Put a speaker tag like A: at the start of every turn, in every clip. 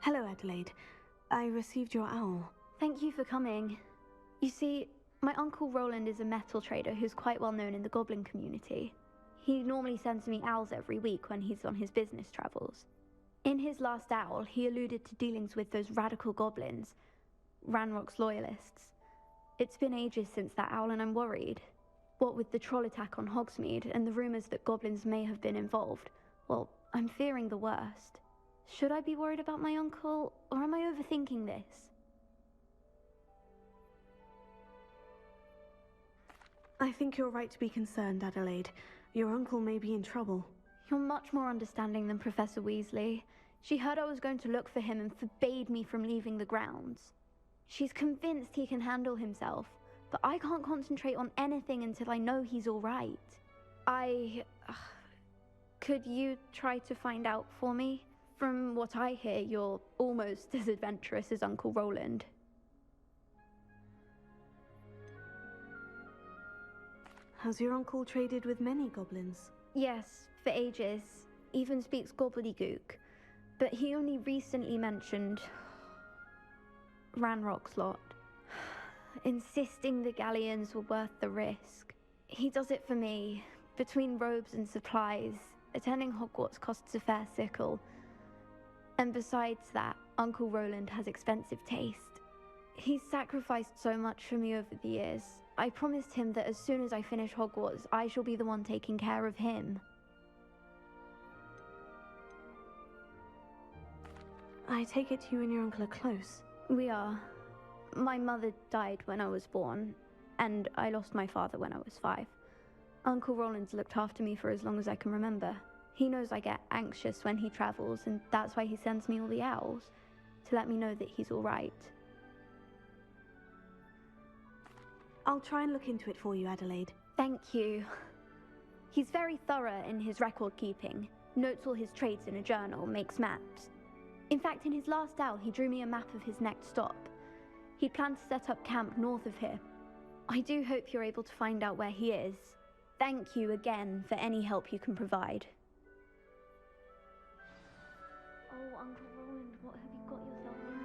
A: Hello, Adelaide. I received your owl.
B: Thank you for coming. You see, my uncle Rowland is a metal trader who's quite well known in the goblin community. He normally sends me owls every week when he's on his business travels. In his last owl, he alluded to dealings with those radical goblins, Ranrock's loyalists. It's been ages since that owl and I'm worried. What with the troll attack on Hogsmeade and the rumors that goblins may have been involved, well, I'm fearing the worst. Should I be worried about my uncle, or am I overthinking this?
A: I think you're right to be concerned, Adelaide. Your uncle may be in trouble.
B: You're much more understanding than Professor Weasley. She heard I was going to look for him and forbade me from leaving the grounds. She's convinced he can handle himself, but I can't concentrate on anything until I know he's all right. Could you try to find out for me? From what I hear, you're almost as adventurous as Uncle Rowland.
A: Has your uncle traded with many goblins?
B: Yes, for ages. Even speaks gobbledygook. But he only recently mentioned Ranrock's lot, insisting the galleons were worth the risk. He does it for me. Between robes and supplies, attending Hogwarts costs a fair sickle. And besides that, Uncle Rowland has expensive taste. He's sacrificed so much for me over the years. I promised him that as soon as I finish Hogwarts, I shall be the one taking care of him.
A: I take it you and your uncle are close.
B: We are. My mother died when I was born, and I lost my father when I was 5. Uncle Rowland's looked after me for as long as I can remember. He knows I get anxious when he travels, and that's why he sends me all the owls, to let me know that he's all right.
A: I'll try and look into it for you, Adelaide.
B: Thank you. He's very thorough in his record keeping, notes all his trades in a journal, makes maps. In fact, in his last owl, he drew me a map of his next stop. He'd planned to set up camp north of here. I do hope you're able to find out where he is. Thank you again for any help you can provide. Oh, Uncle Rowland, what have you got yourself into?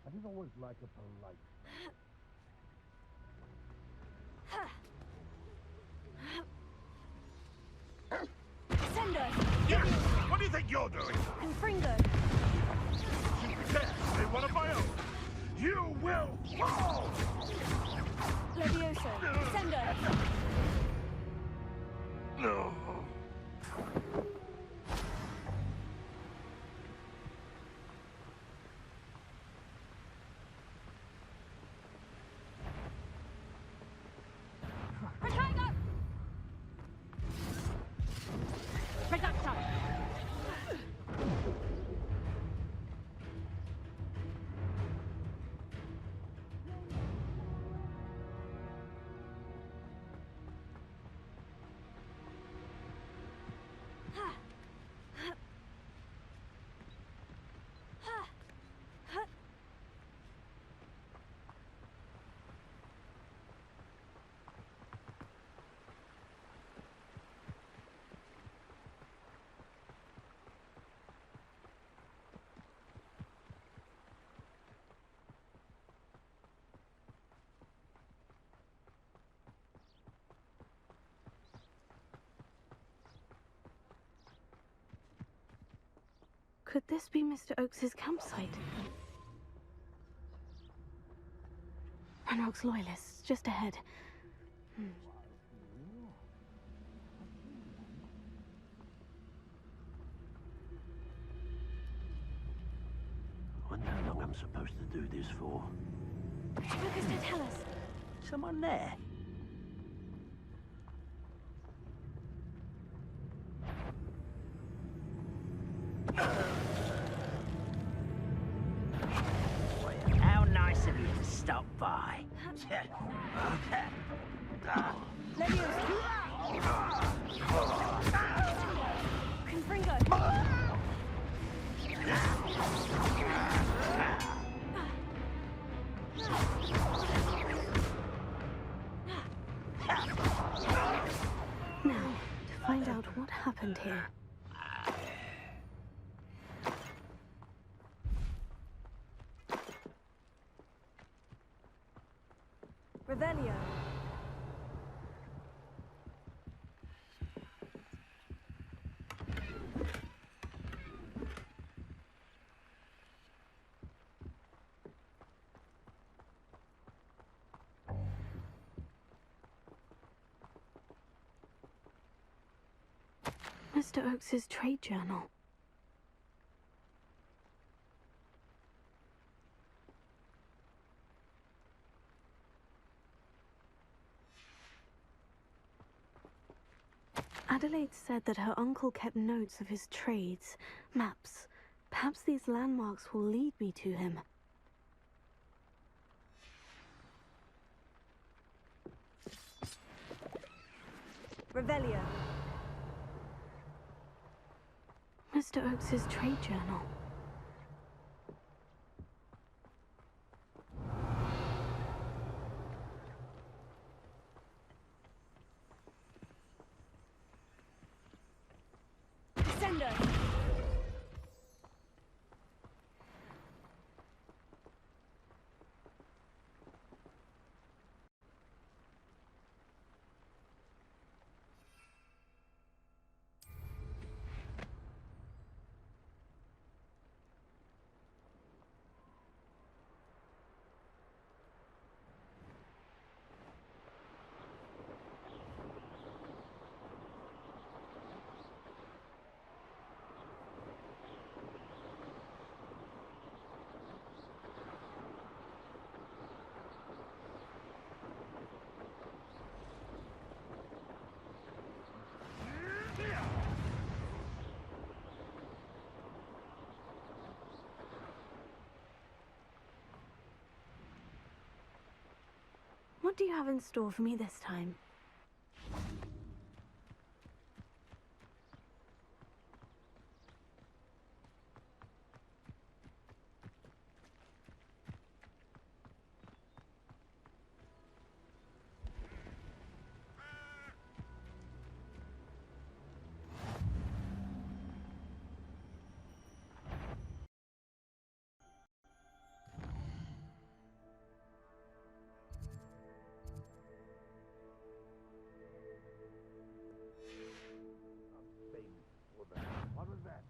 C: I didn't always like a polite.
D: Sender!
C: Yes! What do you think you're doing?
D: Confringo!
C: You dare say one of my own! You will fall!
D: Levioso! Sender!
C: No.
A: Could this be Mr. Oakes's campsite? Ranrock's loyalists, just ahead.
E: Wonder how long I'm supposed to do this for.
D: Lucas, don't tell us.
E: Someone there? Well, how nice of you to stop by.
D: Confringo.
A: Now, to find out what happened here.
D: Revelio.
A: Mr. Oakes's trade journal. Adelaide said that her uncle kept notes of his trades, maps. Perhaps these landmarks will lead me to him.
D: Revelio.
A: Mr. Oakes's trade journal.
D: Descendo.
A: What do you have in store for me this time?
C: What was that?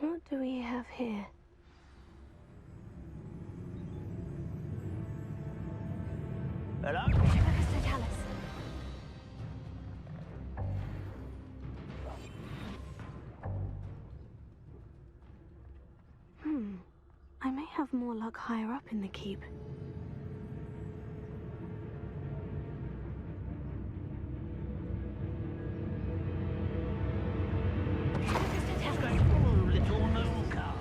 A: What do we have here?
E: Hello?
D: Lucas, don't tell us.
A: I may have more luck higher up in the keep.
E: Oh, little Mooka.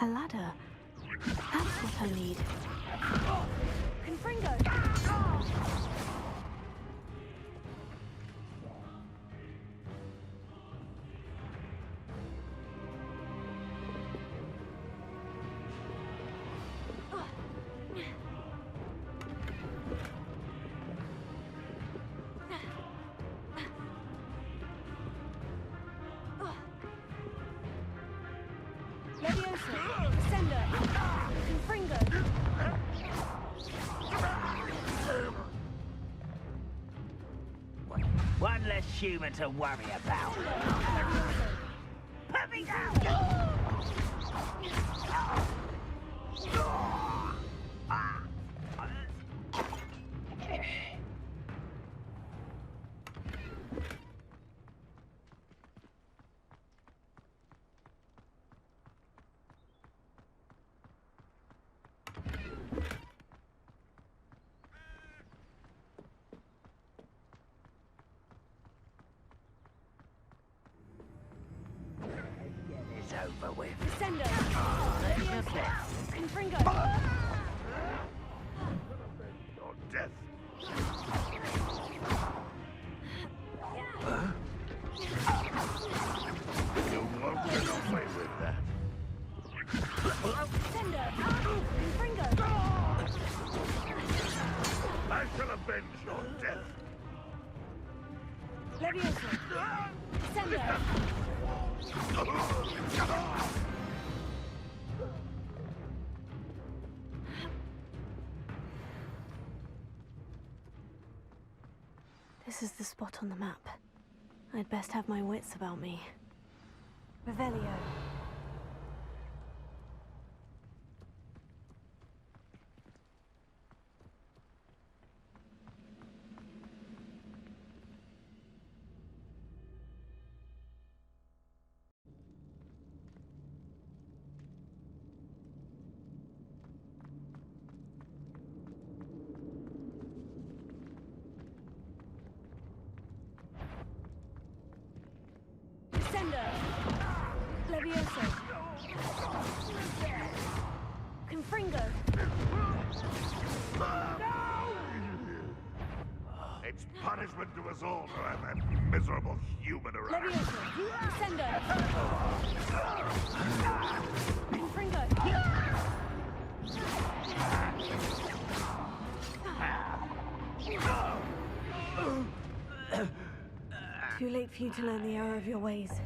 A: A ladder. That's what I need.
D: Confringo.
E: less human to worry about. Put me down! It's over with.
D: Descender! Confringo!
C: Your death. You won't get away with that.
D: Descender! Confringo!
C: I shall avenge your death.
D: Leviosa! Descender!
A: This is the spot on the map. I'd best have my wits about me.
D: Revelio. Descender! Leviosa! Confringo!
C: It's punishment to us all to have that miserable human around.
D: Leviosa! Descender! Confringo!
A: Too late for you to learn the error of your ways.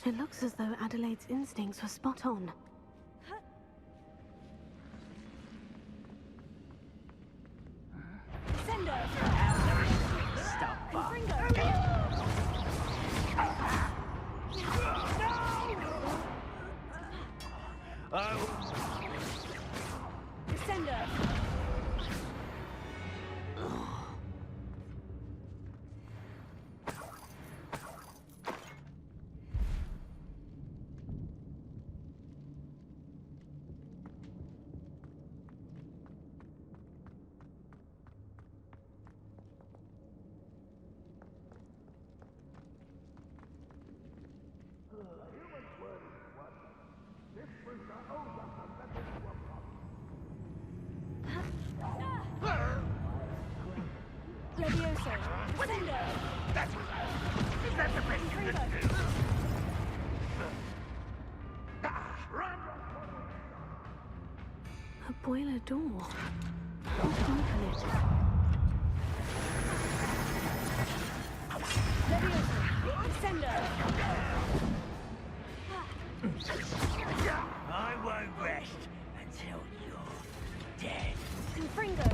A: It looks as though Adelaide's instincts were spot on.
D: Descender!
E: Stop by.
D: Descender! Leviosa! Descender!
C: Is that the best you can do? Run!
A: A boiler door. How to open it?
D: Leviosa! Descender!
E: I won't rest until you're dead.
D: Confringo!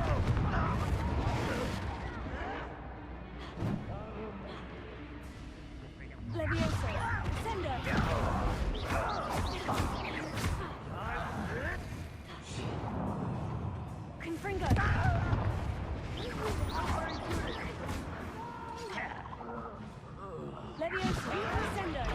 D: Leviosa! Descender! Confringo! Leviosa! Descender!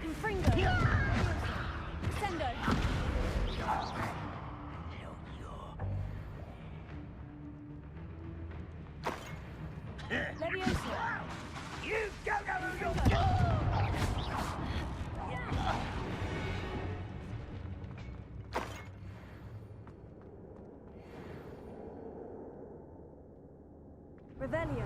D: Confringo! Descender!
E: Until you're
D: Revelio.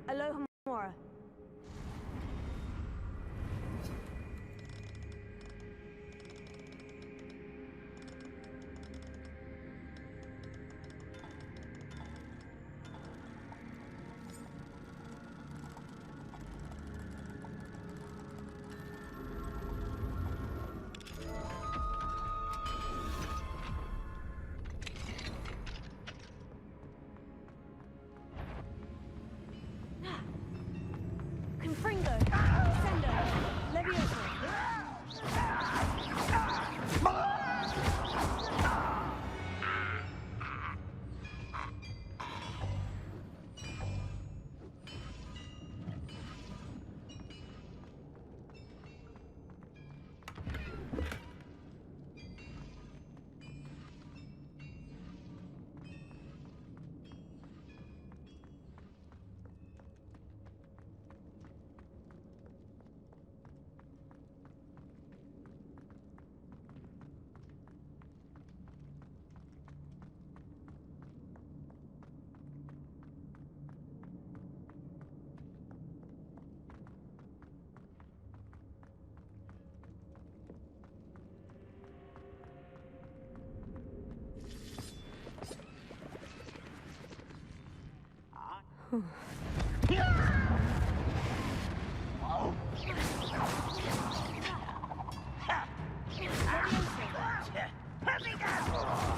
D: Aloha Mora. Confringo. Sendo. Levioso.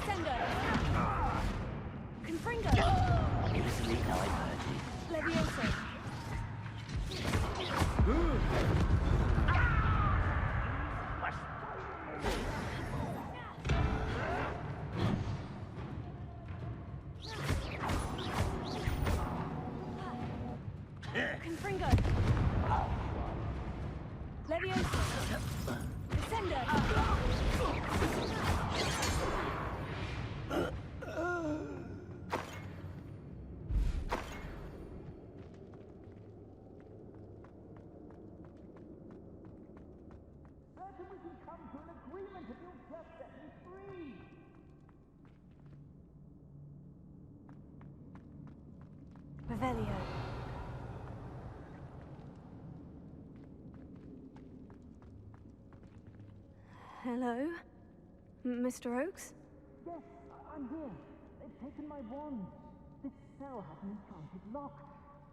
D: Sendo. Confringo.
E: Easily diverted.
D: Levioso. Confringo. Levioso. Sendo. Revelio.
A: Hello? Mr. Oakes?
F: Yes, I'm here. They've taken my wand. This cell has an enchanted lock.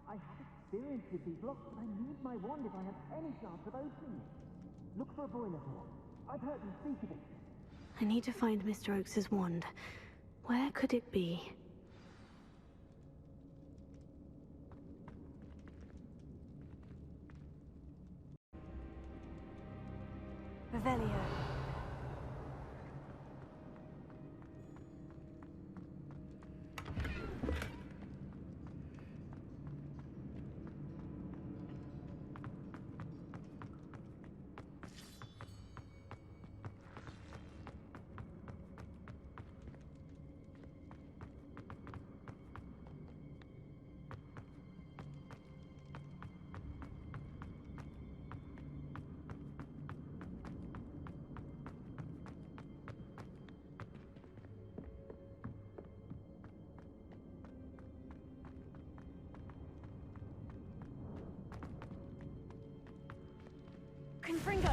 F: I have experience with these locks, but I need my wand if I have any chance of opening it. Look for a boiler door. I've heard them speak of it.
A: I need to find Mr. Oakes's wand. Where could it be?
D: Revelio. Confringo.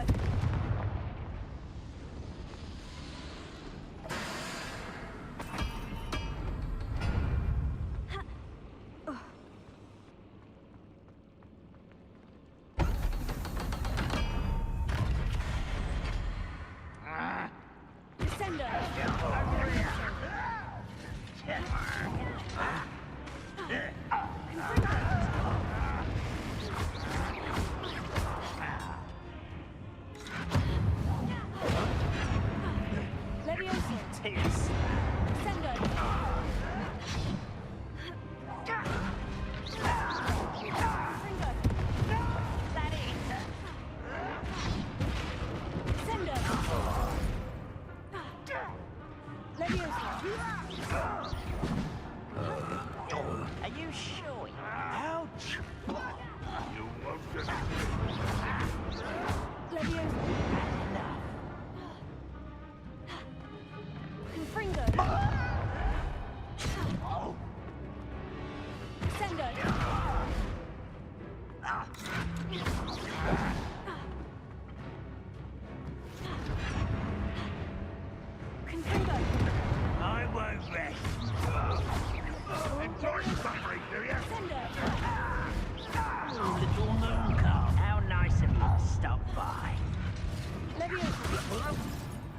D: Descendo.
E: Tears.
D: Sendo. Leviosa.
E: Are you sure?
C: Ouch! You won't get
D: Leviosa.
E: Enough.
D: Confringo. Descendo. Confringo.
E: I won't rest.
C: enjoy suffering, do you?
D: Descendo.
E: Little moon calf. How nice of you to stop by.
D: Leviosa.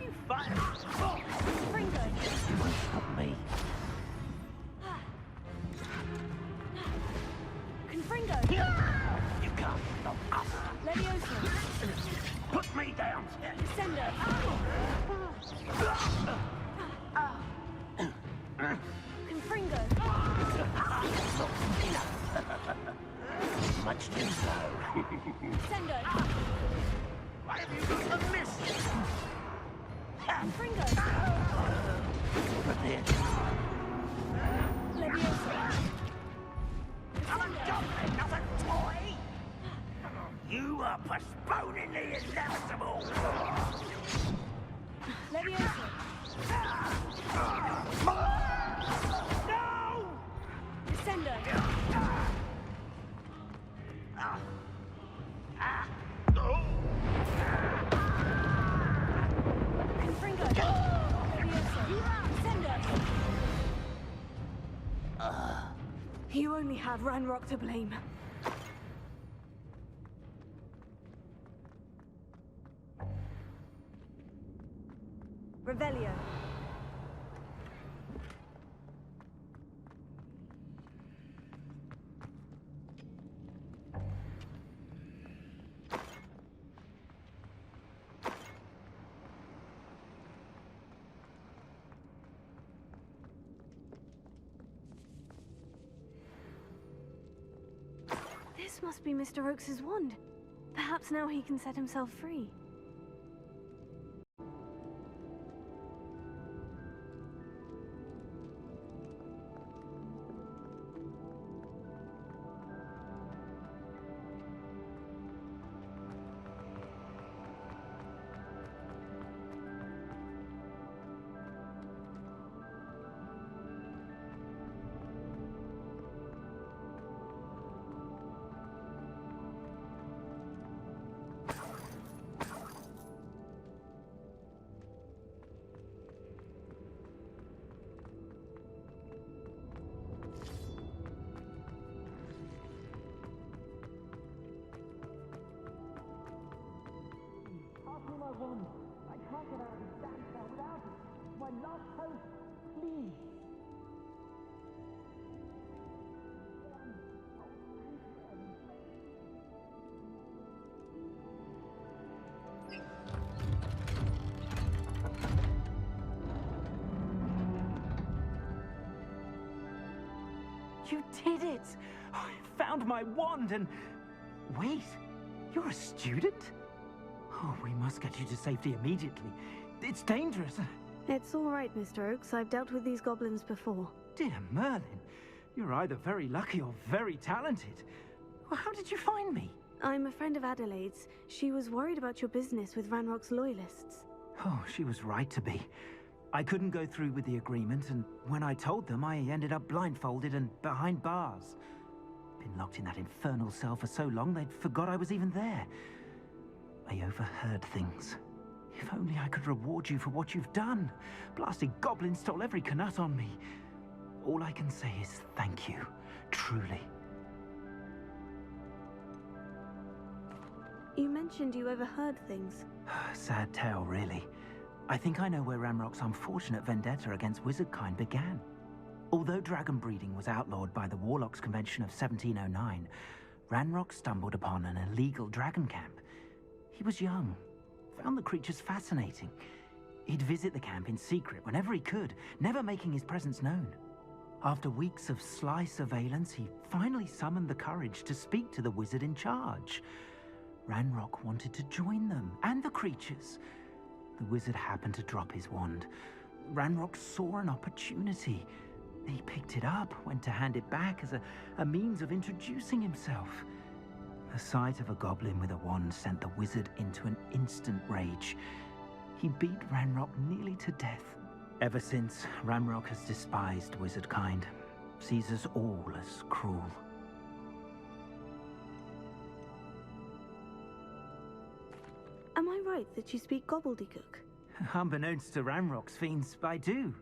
E: You fire.
D: Confringo.
E: You won't stop me.
D: Confringo.
E: You can't stop us.
D: Leviosa.
C: Put me down!
D: Descendo. Confringo.
E: Much too slow.
D: Descendo.
E: Why have you got a miss?
D: Confringo.
E: Prepare.
D: Leviosa.
E: I'm a goblin, not a toy! You are postponing the inevitable!
D: Leviosa.
E: No!
D: Descendo. Confringo. Leviosa. Descendo. You only have Ranrock to blame. Revelio.
A: This must be Mr. Oakes's wand. Perhaps now he can set himself free.
F: Pass me my wand. I can't get out of this damn cell without it. It's my last hope. Please.
G: You did it! I found my wand and... Wait, you're a student? Oh, we must get you to safety immediately. It's dangerous.
A: It's all right, Mr. Oakes. I've dealt with these goblins before.
G: Dear Merlin, you're either very lucky or very talented. Well, how did you find me?
A: I'm a friend of Adelaide's. She was worried about your business with Ranrock's loyalists.
G: Oh, she was right to be. I couldn't go through with the agreement, and when I told them, I ended up blindfolded and behind bars. Been locked in that infernal cell for so long, they'd forgot I was even there. I overheard things. If only I could reward you for what you've done. Blasted goblins stole every knut on me. All I can say is thank you, truly.
A: You mentioned you overheard things.
G: Sad tale, really. I think I know where Ranrock's unfortunate vendetta against wizardkind began. Although dragon breeding was outlawed by the Warlocks Convention of 1709, Ranrock stumbled upon an illegal dragon camp. He was young, found the creatures fascinating. He'd visit the camp in secret whenever he could, never making his presence known. After weeks of sly surveillance, he finally summoned the courage to speak to the wizard in charge. Ranrock wanted to join them, and the creatures. The wizard happened to drop his wand. Ranrock saw an opportunity. He picked it up, went to hand it back as a means of introducing himself. The sight of a goblin with a wand sent the wizard into an instant rage. He beat Ranrock nearly to death. Ever since, Ranrock has despised wizard kind, sees us all as cruel.
A: Am I right that you speak gobbledygook?
G: Unbeknownst to Ranrock's fiends, I do.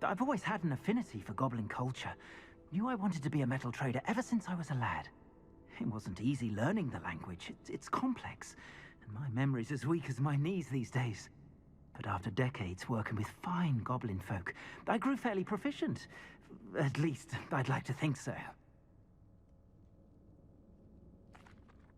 G: I've always had an affinity for goblin culture. Knew I wanted to be a metal trader ever since I was a lad. It wasn't easy learning the language. It's complex, and my memory's as weak as my knees these days. But after decades working with fine goblin folk, I grew fairly proficient. At least, I'd like to think so.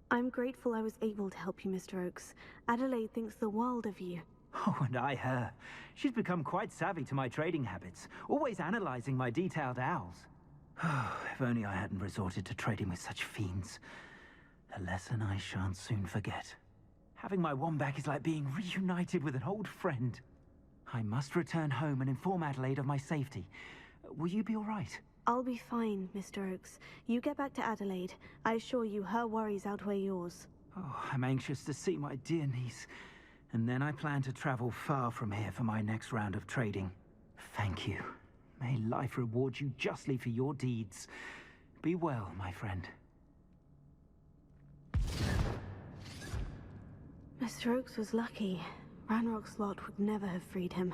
A: I'm grateful I was able to help you, Mr. Oakes. Adelaide thinks the world of you.
G: Oh, and I her. She's become quite savvy to my trading habits, always analyzing my detailed owls. If only I hadn't resorted to trading with such fiends. A lesson I shan't soon forget. Having my wand back is like being reunited with an old friend. I must return home and inform Adelaide of my safety. Will you be all right?
A: I'll be fine, Mr. Oakes. You get back to Adelaide. I assure you her worries outweigh yours.
G: Oh, I'm anxious to see my dear niece. And then I plan to travel far from here for my next round of trading. Thank you. May life reward you justly for your deeds. Be well, my friend.
A: Mr. Oakes was lucky. Ranrock's lot would never have freed him.